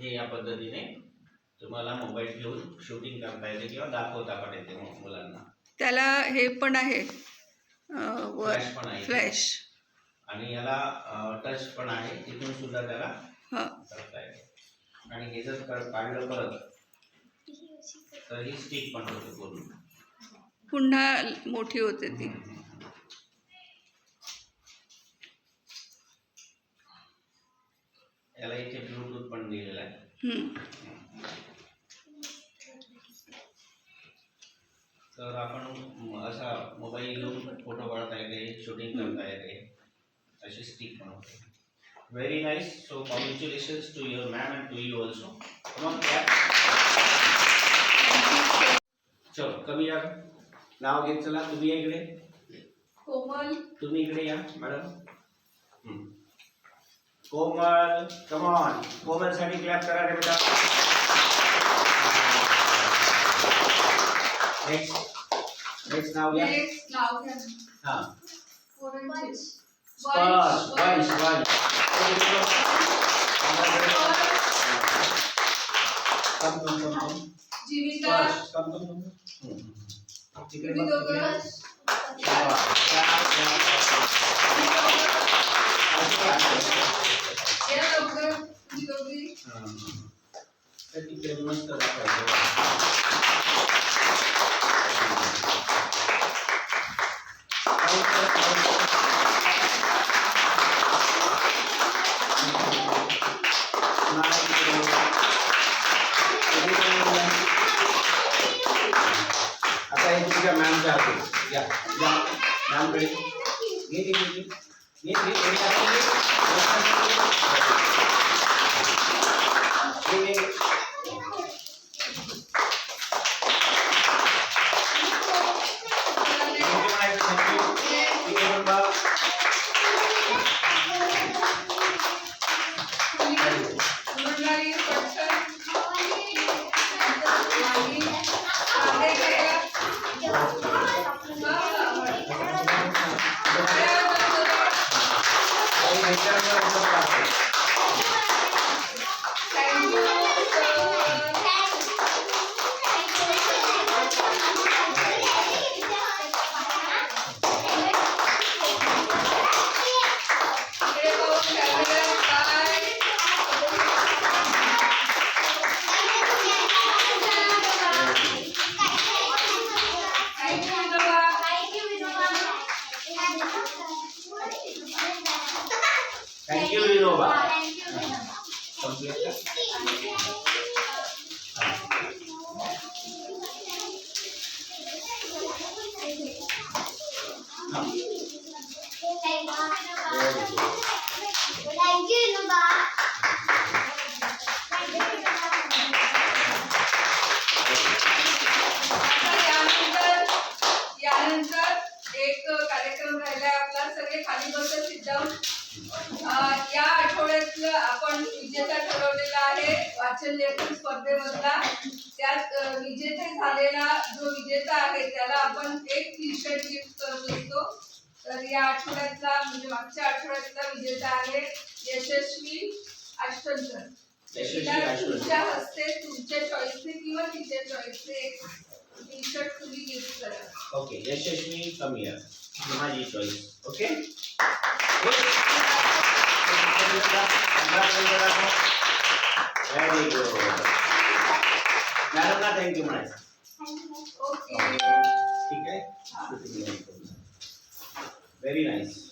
हे या पद्धतीने तुम्हाला मोबाईल घेऊन शूटिंग करता येते किंवा दाखवता पण येते मुलांना. त्याला हे पण आहे फ्लॅश पण आहे फ्लॅश आणि याला टच पण आहे, तिथून सुद्धा त्याला करता येते. आणि हे जर काढलं परत तर ही स्टिक पण होते पूर्ण, पुन्हा मोठी होते ती. याला इथे ब्लूटूथ पण दिलेला आहे. तर आपण असा मोबाईल घेऊन फोटो काढता येते, शूटिंग करता येते, अशी स्टिक पण होते. Very nice. So congratulations to your ma'am and to you also. Come on clap. चलो कमी या, नाव घेत चला. तुम्ही इकडे, कोमल तुम्ही इकडे या मॅडम. Komal, come on. कोमल साठी क्लॅप करा रे बेटा. नेक्स्ट नाव घ्या. हां, वंश. कम. जीविका, तिकडे बघ. तिकडे मस्त आता हे तुझ्या मॅमच्या हाती या. मॅमकडे घे. Thank you, Vinova. Complete. Thank you, Vinova. यानंतर एक कार्यक्रम राहिला आपला. सगळे खाली बसून सिट डाऊन. या आठवड्यातलं आपण विजेता ठरवलेला आहे वाचन लेखन स्पर्धेमधला. त्यात विजेते झालेला जो विजेता आहे त्याला आपण एक टी शर्ट गिफ्ट करत असतो. तर या आठवड्यातला म्हणजे मागच्या आठवड्यातला विजेता आहे यशस्वी आष्टनकर. तुमच्या हस्ते तुमच्या चॉईसने किंवा तिच्या चॉईसने एक टी शर्ट तुम्ही गिफ्ट करा. Okay, Yashasvi come here. माझी choice. Okay. Very good. Madam ना थँक्यू म्हणायचं. ओके, ठीक आहे. Very nice.